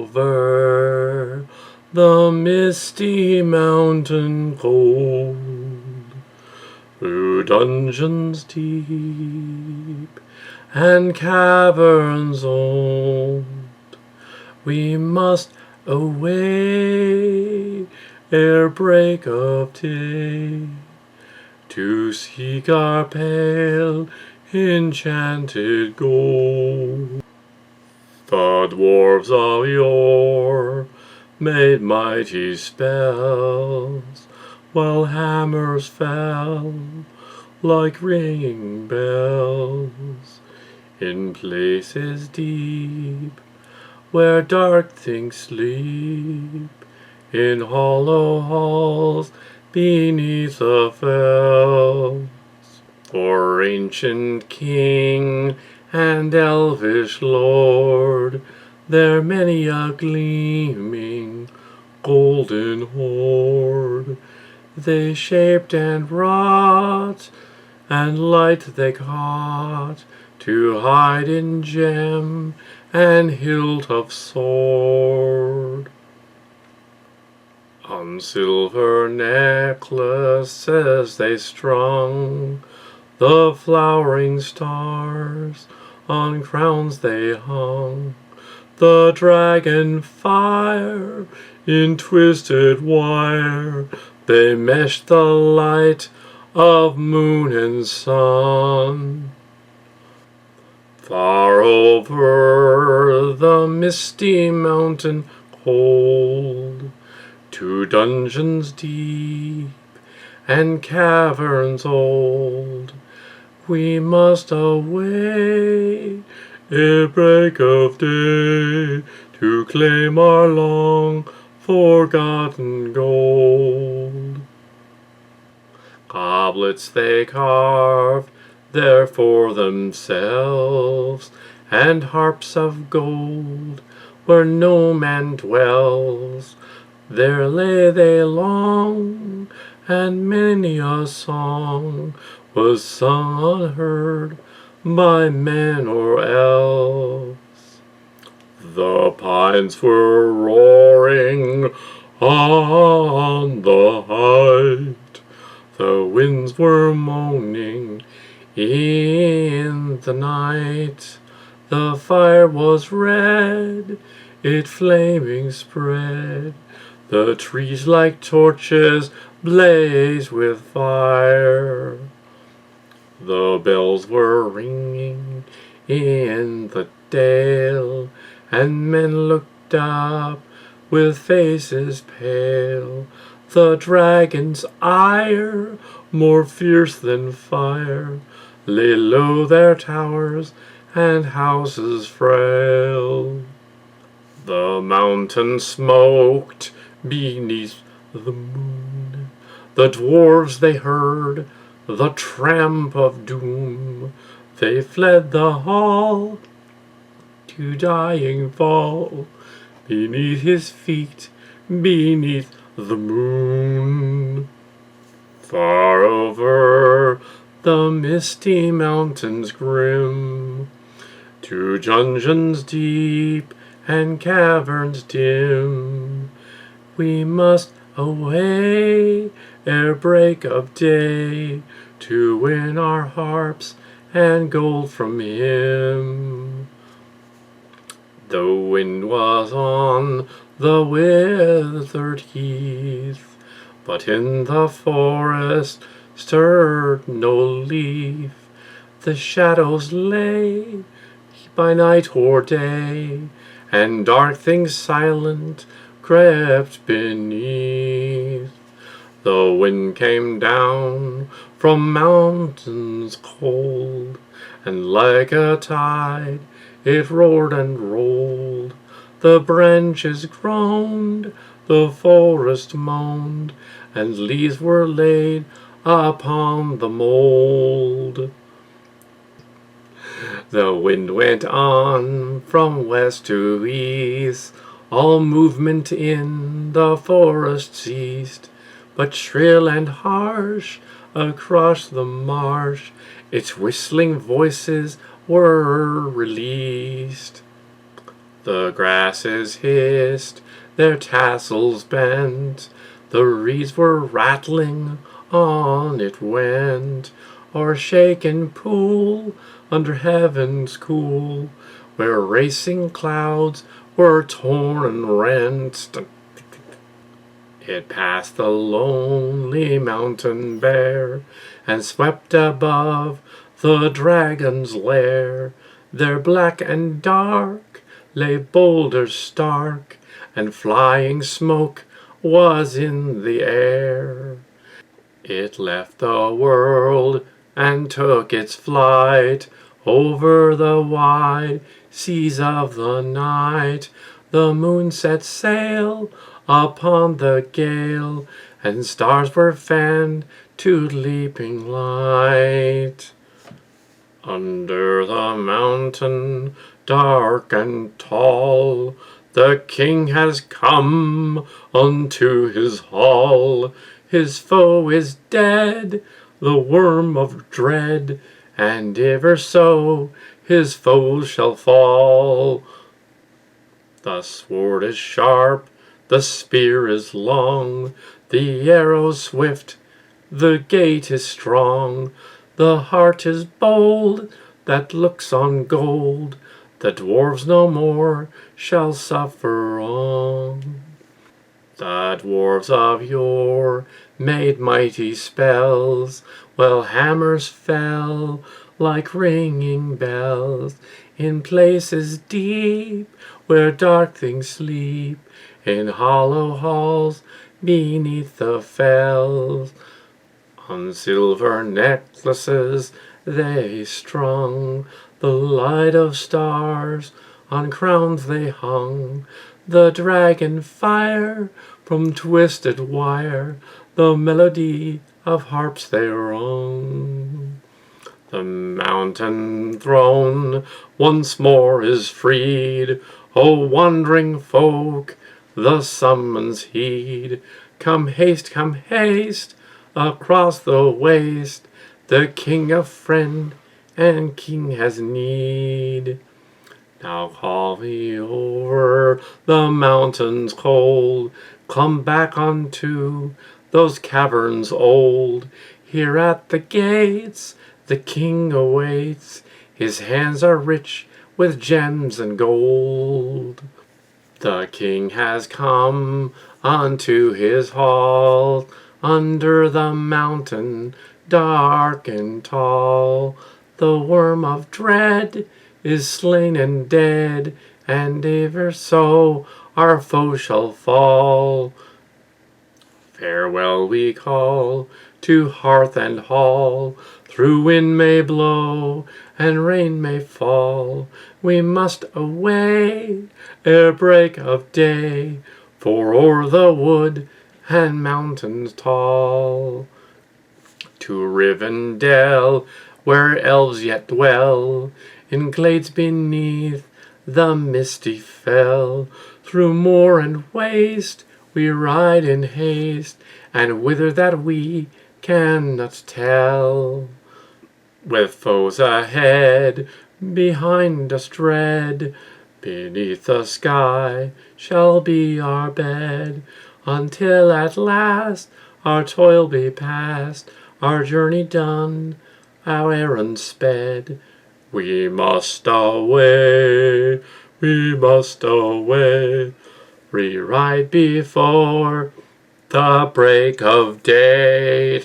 over the misty mountain cold, through dungeons deep and caverns old, we must away ere break of day, to seek our pale enchanted gold. The dwarves of yore made mighty spells, while hammers fell like ringing bells, in places deep where dark things sleep, in hollow halls beneath the fells. For ancient king and elvish lord, there many a gleaming golden hoard they shaped and wrought, and light they caught, to hide in gem and hilt of sword. On silver necklaces they strung the flowering stars, on crowns they hung the dragon fire, in twisted wire they meshed the light of moon and sun. Far over the misty mountain cold, to dungeons deep and caverns old, we must away ere break of day, to claim our long forgotten gold. Goblets they carved there for themselves, and harps of gold where no man dwells. There lay they long, and many a song was sung unheard by men or elves. The pines were roaring on the height, the winds were moaning in the night. The fire was red, it flaming spread, the trees like torches blaze with fire. The bells were ringing in the dale, and men looked up with faces pale. The dragon's ire, more fierce than fire, lay low their towers and houses frail. The mountain smoked beneath the moon. The dwarves they heard the tramp of doom. They fled the hall to dying fall, beneath his feet, beneath the moon. Far over the misty mountains grim, to dungeons deep and caverns dim, we must away ere break of day, to win our harps and gold from him. The wind was on the withered heath, but in the forest stirred no leaf. The shadows lay by night or day, and dark things silent crept beneath. The wind came down from mountains cold, and like a tide it roared and rolled. The branches groaned, the forest moaned, and leaves were laid upon the mould. The wind went on from west to east, all movement in the forest ceased, but shrill and harsh across the marsh its whistling voices were released. The grasses hissed, their tassels bent, the reeds were rattling, on it went, o'er shaken pool, under heavens cool, where racing clouds were torn and rent. It passed the lonely mountain bare, and swept above the dragon's lair. There black and dark lay boulders stark, and flying smoke was in the air. It left the world and took its flight over the wide seas of the night. The moon set sail upon the gale, and stars were fanned to leaping light. Under the mountain, dark and tall, the king has come unto his hall. His foe is dead, the worm of dread, and ever so his foes shall fall. The sword is sharp, the spear is long, the arrow swift, the gait is strong, the heart is bold that looks on gold. The dwarves no more shall suffer wrong. The dwarves of yore made mighty spells, while hammers fell like ringing bells, in places deep where dark things sleep, in hollow halls beneath the fells. On silver necklaces they strung the light of stars, on crowns they hung the dragon fire from twisted wire, the melody of harps they rung. The mountain throne once more is freed. O wandering folk, the summons heed. Come haste, across the waste. The king of friend and king has need. Now call me over the mountains cold. Come back unto those caverns old. Here at the gates the king awaits. His hands are rich with gems and gold. The king has come unto his hall, under the mountain dark and tall. The worm of dread is slain and dead, and ever so our foe shall fall. Farewell we call to hearth and hall, through wind may blow and rain may fall. We must away ere break of day, for o'er the wood and mountains tall, to Rivendell, where elves yet dwell, in glades beneath the misty fell. Through moor and waste we ride in haste, and whither that we cannot tell. With foes ahead, behind us dread, beneath the sky shall be our bed, until at last our toil be past, our journey done, our errand sped. We must away, we must away, we ride before the break of day.